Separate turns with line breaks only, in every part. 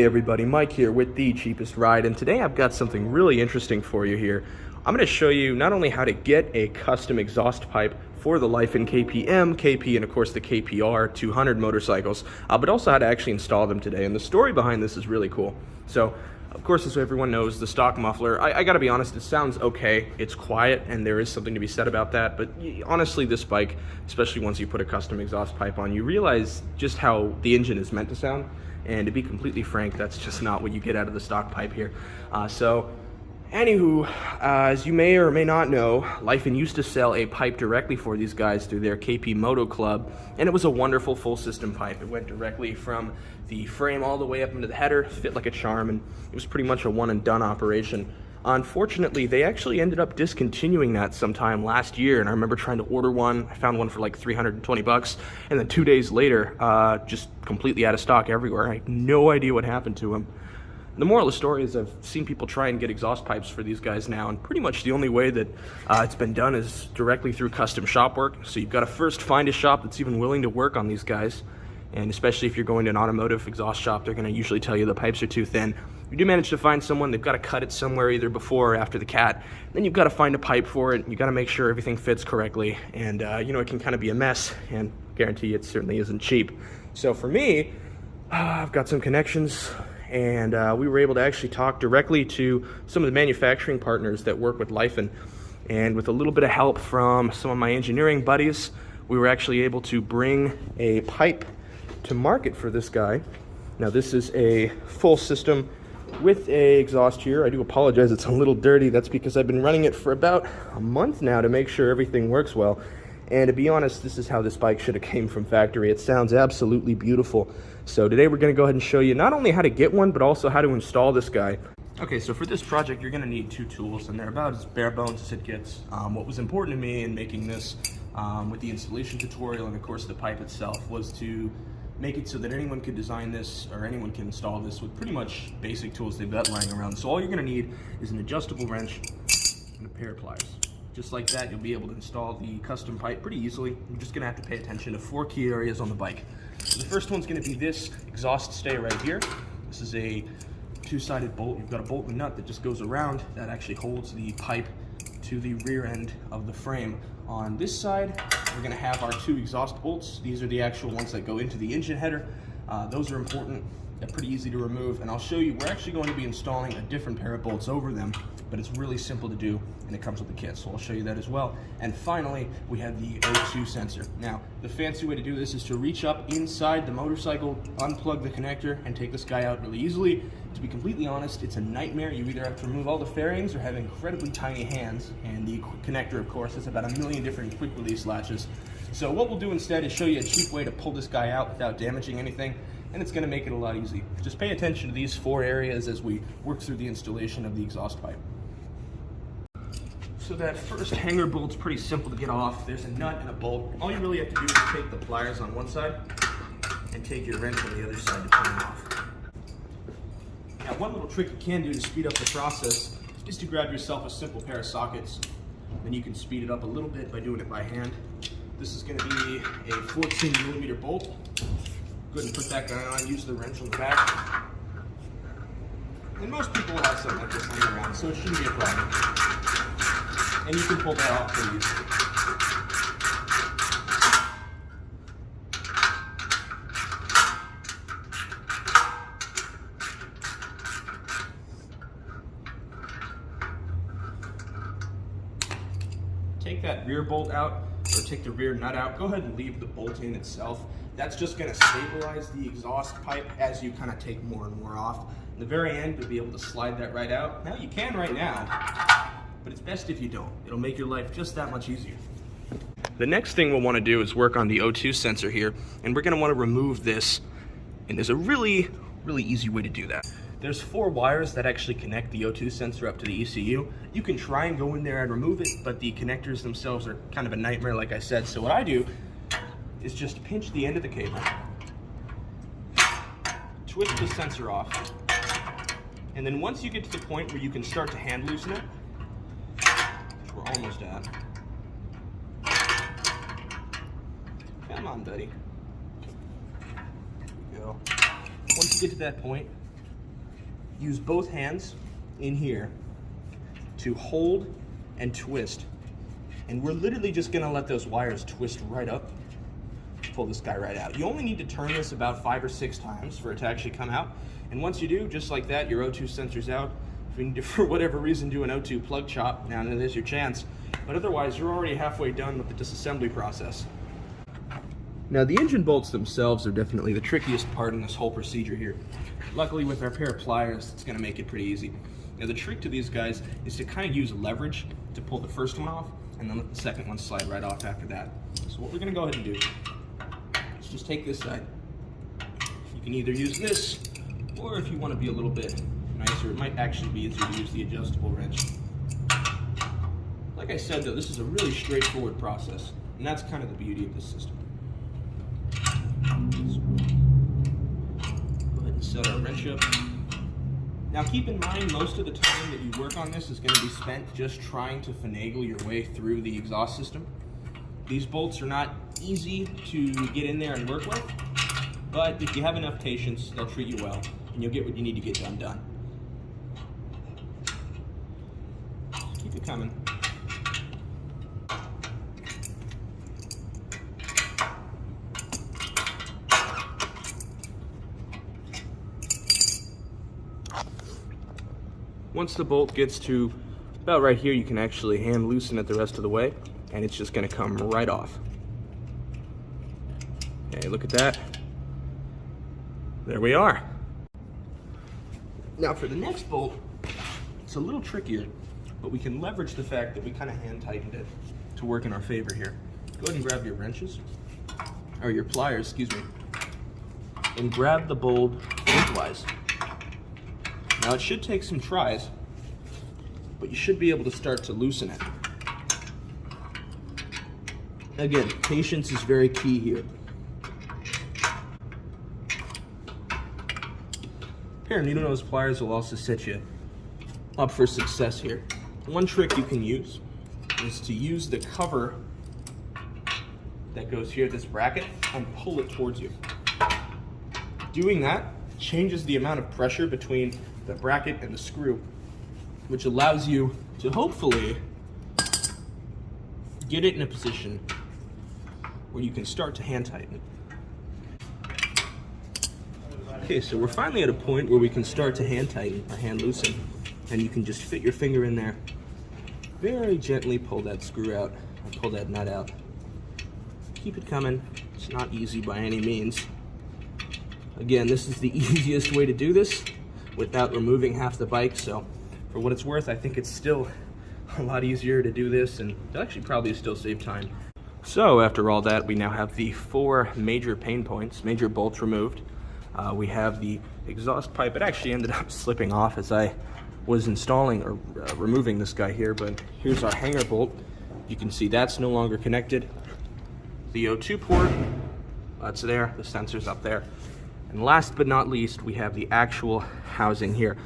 Hey everybody, Mike here with The Cheapest Ride, and today I've got something really interesting for you here. I'm going to show you not only how to get a custom exhaust pipe for the Lyfen KPM, KP, and of course the KPR200 motorcycles, but also how to actually install them today. And the story behind this is really cool. So, of course, as everyone knows, the stock muffler, I gotta be honest, it sounds okay. It's quiet, and there is something to be said about that, but honestly, this bike, especially once you put a custom exhaust pipe on, you realize just how the engine is meant to sound. And to be completely frank, that's just not what you get out of the stock pipe here. Anywho, as you may or may not know, Lyfen used to sell a pipe directly for these guys through their KP Moto Club, and it was a wonderful full system pipe. It went directly from the frame all the way up into the header, fit like a charm, and it was pretty much a one and done operation. Unfortunately, they actually ended up discontinuing that sometime last year, and I remember trying to order one. I found one for like 320 bucks, and then 2 days later, just completely out of stock everywhere. I have no idea what happened to them. The moral of the story is I've seen people try and get exhaust pipes for these guys now, and pretty much the only way that it's been done is directly through custom shop work. So you've got to first find a shop that's even willing to work on these guys, and especially if you're going to an automotive exhaust shop, they're going to usually tell you the pipes are too thin. If you do manage to find someone, they've got to cut it somewhere either before or after the cat. Then you've got to find a pipe for it. You've got to make sure everything fits correctly, and it can kind of be a mess, and I guarantee it certainly isn't cheap. So for me, I've got some connections, and we were able to actually talk directly to some of the manufacturing partners that work with Lyfen. And with a little bit of help from some of my engineering buddies, we were actually able to bring a pipe to market for this guy. Now this is a full system with a exhaust here. I do apologize, it's a little dirty. That's because I've been running it for about a month now to make sure everything works well. And to be honest, this is how this bike should have came from factory. It sounds absolutely beautiful. So today we're going to go ahead and show you not only how to get one, but also how to install this guy. Okay, so for this project, you're going to need two tools, and they're about as bare bones as it gets. What was important to me in making this with the installation tutorial and of course the pipe itself was to make it so that anyone could design this or anyone can install this with pretty much basic tools they've got lying around. So all you're going to need is an adjustable wrench and a pair of pliers. Just like that, you'll be able to install the custom pipe pretty easily. You're just going to have to pay attention to 4 key areas on the bike. So the first one's going to be this exhaust stay right here. This is a two-sided bolt. You've got a bolt and nut that just goes around that actually holds the pipe to the rear end of the frame. On this side, we're going to have our 2 exhaust bolts. These are the actual ones that go into the engine header. Those are important. They're pretty easy to remove, and I'll show you. We're actually going to be installing a different pair of bolts over them, but it's really simple to do, and it comes with the kit, so I'll show you that as well. And finally, we have the O2 sensor. Now, the fancy way to do this is to reach up inside the motorcycle, unplug the connector, and take this guy out really easily. To be completely honest, it's a nightmare. You either have to remove all the fairings or have incredibly tiny hands, and the connector, of course, has about 1 million different quick release latches. So what we'll do instead is show you a cheap way to pull this guy out without damaging anything, and it's going to make it a lot easier. Just pay attention to these 4 areas as we work through the installation of the exhaust pipe. So that first hanger bolt's pretty simple to get off. There's a nut and a bolt. All you really have to do is take the pliers on one side and take your wrench on the other side to pull them off. Now, one little trick you can do to speed up the process is to grab yourself a simple pair of sockets. Then you can speed it up a little bit by doing it by hand. This is going to be a 14mm bolt. Go ahead and put that guy on, use the wrench on the back. And most people will have something like this laying around, so it shouldn't be a problem. And you can pull that off pretty easily. Take that rear bolt out, or take the rear nut out. Go ahead and leave the bolt in itself. That's just going to stabilize the exhaust pipe as you kind of take more and more off. In the very end, you'll be able to slide that right out. Now, you can right now, but it's best if you don't. It'll make your life just that much easier. The next thing we'll want to do is work on the O2 sensor here, and we're going to want to remove this, and there's a really easy way to do that. There's 4 wires that actually connect the O2 sensor up to the ECU. You can try and go in there and remove it, but the connectors themselves are kind of a nightmare, like I said. So what I do is just pinch the end of the cable, twist the sensor off, and then once you get to the point where you can start to hand loosen it, which we're almost at. Come on, buddy. There we go. Once you get to that point, use both hands in here to hold and twist. And we're literally just gonna let those wires twist right up, pull this guy right out. You only need to turn this about 5 or 6 times for it to actually come out. And once you do, just like that, your O2 sensor's out. If you need to, for whatever reason, do an O2 plug chop, now there's your chance. But otherwise, you're already halfway done with the disassembly process. Now, the engine bolts themselves are definitely the trickiest part in this whole procedure here. Luckily, with our pair of pliers, it's gonna make it pretty easy. Now, the trick to these guys is to kind of use leverage to pull the first one off, and then let the second one slide right off after that. So what we're gonna go ahead and do is just take this side. You can either use this, or if you wanna be a little bit nicer, it might actually be easier to use the adjustable wrench. Like I said though, this is a really straightforward process, and that's kind of the beauty of this system. So, go ahead and set our wrench up. Now keep in mind, most of the time that you work on this is going to be spent just trying to finagle your way through the exhaust system. These bolts are not easy to get in there and work with, but if you have enough patience, they'll treat you well, and you'll get what you need to get done. Keep it coming. Once the bolt gets to about right here, you can actually hand loosen it the rest of the way, and it's just going to come right off. Okay, look at that. There we are. Now for the next bolt, it's a little trickier, but we can leverage the fact that we kind of hand tightened it to work in our favor here. Go ahead and grab your wrenches, or your pliers, excuse me, and grab the bolt lengthwise. Now it should take some tries, but you should be able to start to loosen it. Again, patience is very key here. A pair of needle nose pliers will also set you up for success here. One trick you can use is to use the cover that goes here, this bracket, and pull it towards you. Doing that changes the amount of pressure between the bracket and the screw, which allows you to hopefully get it in a position where you can start to hand tighten it. Okay, so we're finally at a point where we can start to hand tighten or hand loosen, and you can just fit your finger in there, very gently pull that screw out, or pull that nut out. Keep it coming. It's not easy by any means. Again, this is the easiest way to do this without removing half the bike, so for what it's worth, I think it's still a lot easier to do this, and actually probably still save time. So after all that, we now have the 4 major pain points, major bolts removed. We have the exhaust pipe. It actually ended up slipping off as I was installing or removing this guy here, but here's our hanger bolt. You can see that's no longer connected. The O2 port, that's there, the sensor's up there. And last but not least, we have the actual housing here.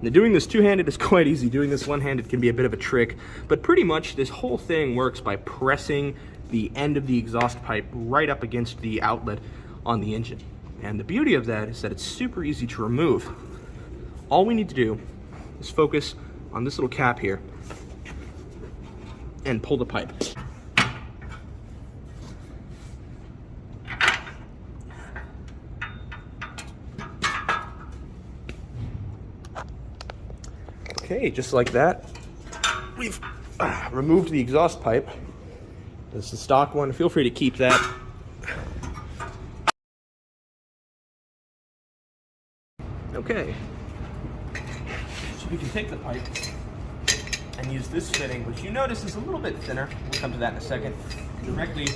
Now, doing this two-handed is quite easy. Doing this one-handed can be a bit of a trick, but pretty much this whole thing works by pressing the end of the exhaust pipe right up against the outlet on the engine. And the beauty of that is that it's super easy to remove. All we need to do is focus on this little cap here and pull the pipe. Okay, just like that, we've removed the exhaust pipe. That's the stock one. Feel free to keep that. Okay, so we can take the pipe and use this fitting, which you notice is a little bit thinner. We'll come to that in a second. Directly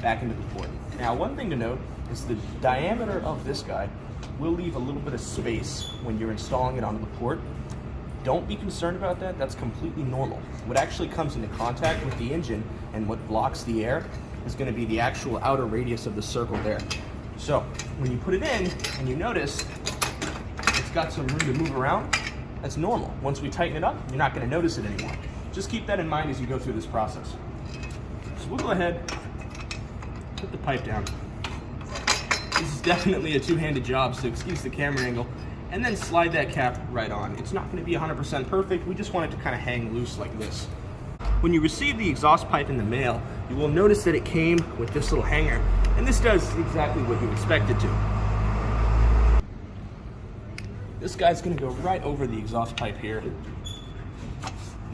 back into the port. Now, one thing to note is the diameter of this guy will leave a little bit of space when you're installing it onto the port. Don't be concerned about that. That's completely normal. What actually comes into contact with the engine and what blocks the air is going to be the actual outer radius of the circle there. So when you put it in and you notice it's got some room to move around, that's normal. Once we tighten it up, you're not going to notice it anymore. Just keep that in mind as you go through this process. So we'll go ahead, put the pipe down. This is definitely a two-handed job, so excuse the camera angle. and then slide that cap right on. It's not going to be 100% perfect. We just want it to kind of hang loose like this. When you receive the exhaust pipe in the mail, you will notice that it came with this little hanger, and this does exactly what you expect it to. This guy's going to go right over the exhaust pipe here,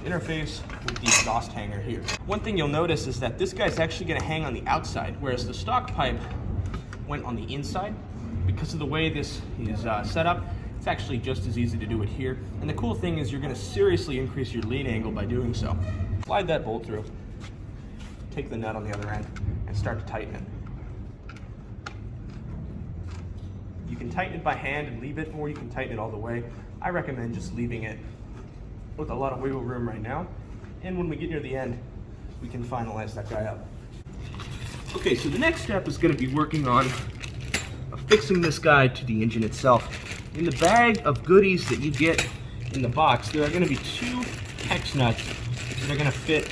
interface with the exhaust hanger here. One thing you'll notice is that this guy's actually going to hang on the outside, whereas the stock pipe went on the inside. Because of the way this is set up, it's actually just as easy to do it here. And the cool thing is you're going to seriously increase your lead angle by doing so. Slide that bolt through, take the nut on the other end, and start to tighten it. You can tighten it by hand and leave it, or you can tighten it all the way. I recommend just leaving it with a lot of wiggle room right now. And when we get near the end, we can finalize that guy up. Okay, so the next step is going to be working on fixing this guy to the engine itself. In the bag of goodies that you get in the box, there are going to be 2 hex nuts that are going to fit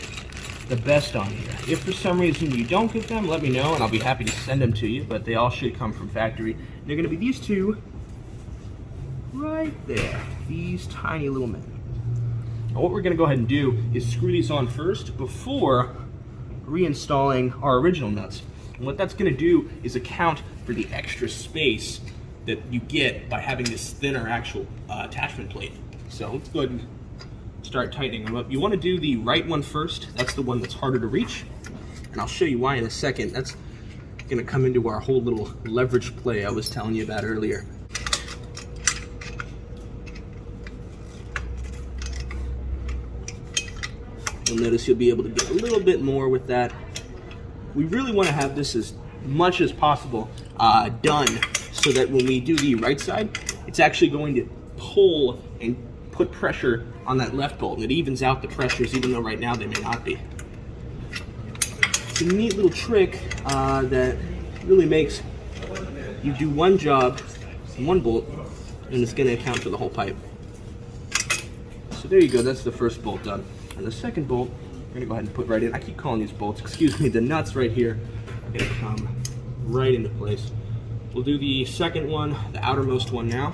the best on here. If for some reason you don't get them, let me know and I'll be happy to send them to you, but they all should come from factory. They're going to be these 2 right there, these tiny little men. Now what we're going to go ahead and do is screw these on first before reinstalling our original nuts. And what that's going to do is account for the extra space that you get by having this thinner actual attachment plate. So let's go ahead and start tightening them up. You want to do the right one first. That's the one that's harder to reach. And I'll show you why in a second. That's going to come into our whole little leverage play I was telling you about earlier. You'll notice you'll be able to get a little bit more with that. We really want to have this as much as possible done so that when we do the right side, it's actually going to pull and put pressure on that left bolt, and it evens out the pressures, even though right now they may not be. It's a neat little trick that really makes you do one job, one bolt, and it's going to account for the whole pipe. So there you go, that's the first bolt done. And the second bolt, we're gonna go ahead and put right in. I keep calling these bolts, excuse me, the nuts right here are gonna come right into place. We'll do the second one, the outermost one now.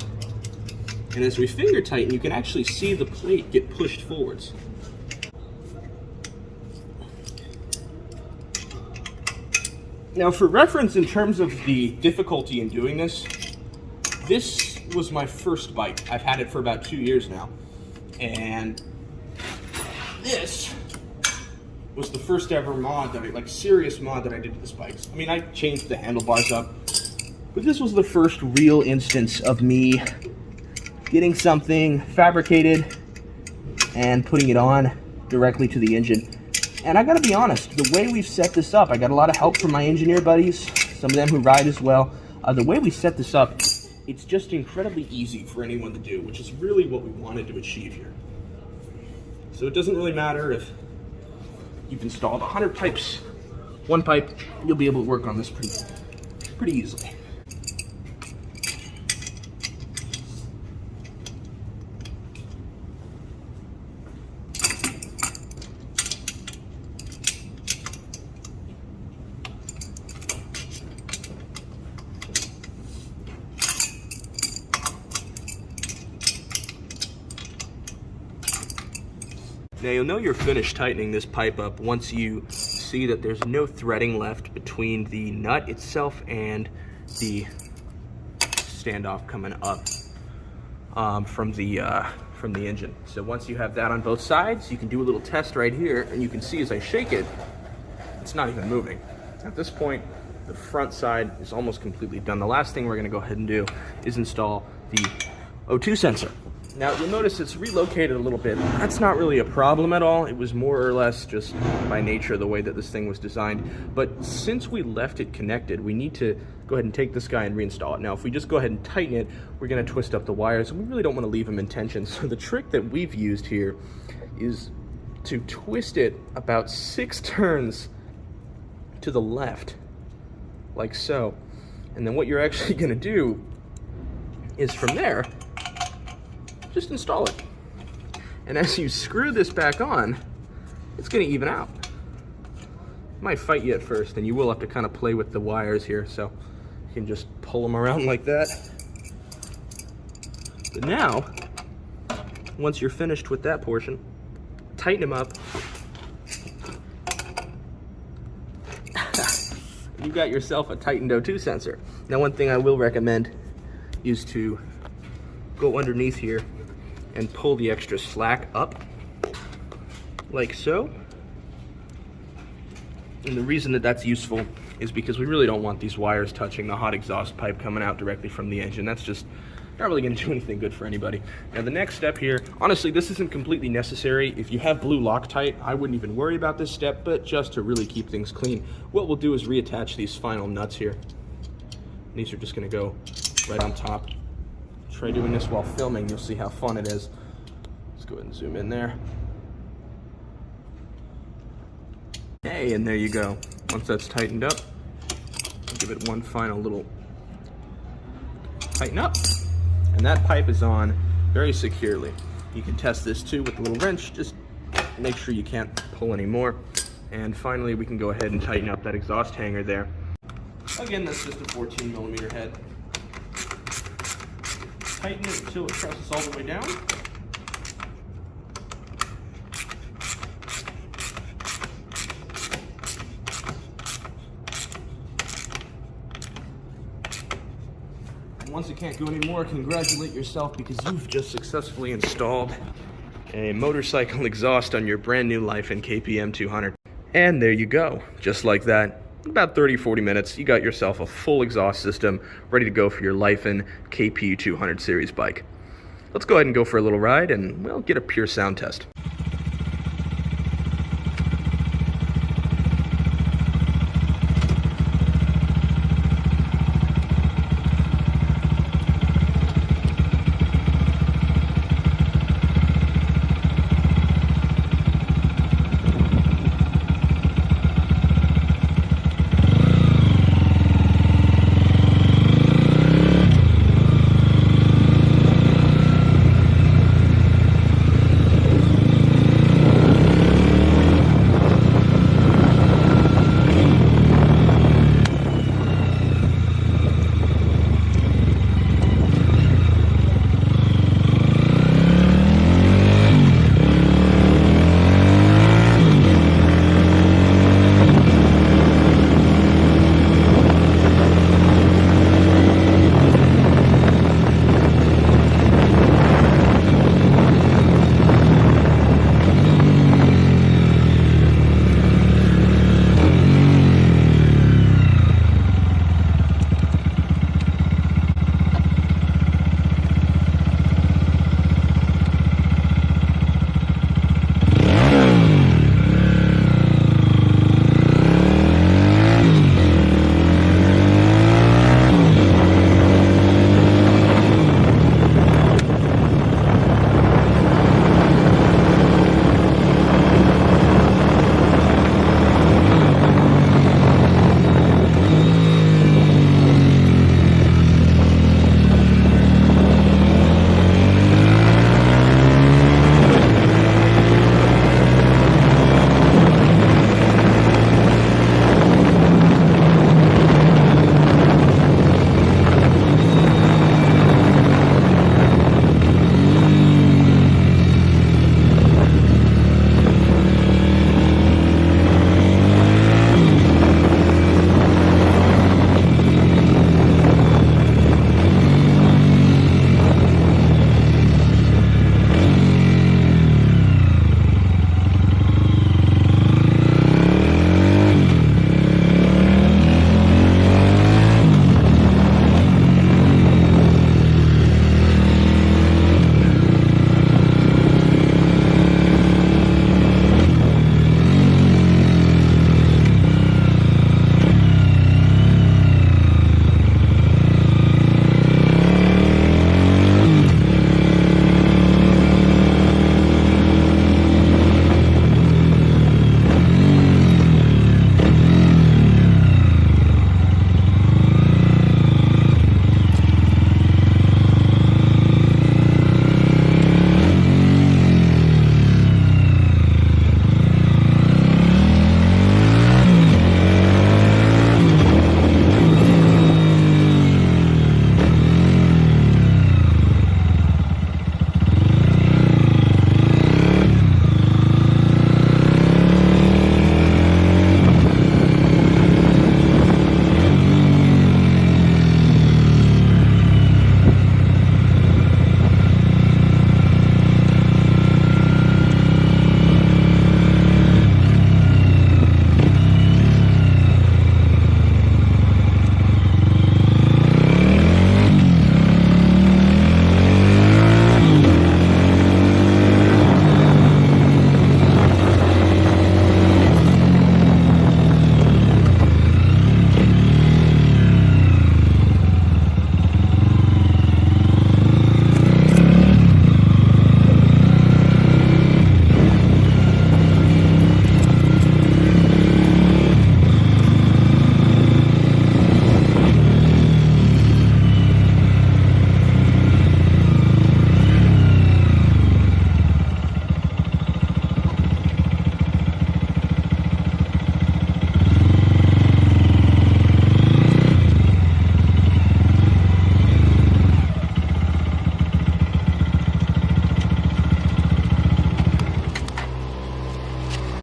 And as we finger tighten, you can actually see the plate get pushed forwards. Now for reference in terms of the difficulty in doing this, this was my first bike. I've had it for about 2 years now. And this was the first ever mod that I, serious mod that I did to this bike. I mean, I changed the handlebars up, but this was the first real instance of me getting something fabricated and putting it on directly to the engine. And I gotta be honest, the way we've set this up, I got a lot of help from my engineer buddies, some of them who ride as well. The way we set this up, it's just incredibly easy for anyone to do, which is really what we wanted to achieve here. So it doesn't really matter if you've installed 100 pipes, one pipe, you'll be able to work on this pretty easily. Now you'll know you're finished tightening this pipe up once you see that there's no threading left between the nut itself and the standoff coming up from the engine. So once you have that on both sides, you can do a little test right here, and you can see as I shake it, it's not even moving. At this point, the front side is almost completely done. The last thing we're going to go ahead and do is install the O2 sensor. Now you'll notice it's relocated a little bit. That's not really a problem at all. It was more or less just by nature the way that this thing was designed. But since we left it connected, we need to go ahead and take this guy and reinstall it. Now if we just go ahead and tighten it, we're going to twist up the wires, and we really don't want to leave them in tension. So the trick that we've used here is to twist it about 6 turns to the left, like so. And then what you're actually going to do is from there, just install it. And as you screw this back on, it's going to even out. It might fight you at first, and you will have to kind of play with the wires here, so you can just pull them around like that. So now, once you're finished with that portion, tighten them up. You got yourself a Tightened O2 sensor. Now, one thing I will recommend is to go underneath here and pull the extra slack up, like so. And the reason that that's useful is because we really don't want these wires touching the hot exhaust pipe coming out directly from the engine. That's just not really going to do anything good for anybody. Now, the next step here, honestly, this isn't completely necessary. If you have blue Loctite, I wouldn't even worry about this step, but just to really keep things clean, what we'll do is reattach these final nuts here. These are just going to go right on top. Try doing this while filming, you'll see how fun it is. Let's go ahead and zoom in there. Hey, and there you go. Once that's tightened up, give it one final little tighten up, and that pipe is on very securely. You can test this too with a little wrench, just make sure you can't pull any more. And finally, we can go ahead and tighten up that exhaust hanger there. Again, that's just a 14mm head. Tighten it until it presses all the way down. And once it can't go anymore, congratulate yourself because you've just successfully installed a motorcycle exhaust on your brand new Lifen KPM200. And there you go, just like that. About 30-40 minutes, you got yourself a full exhaust system ready to go for your Lifen KP200 series bike. Let's go ahead and go for a little ride and, well, get a pure sound test.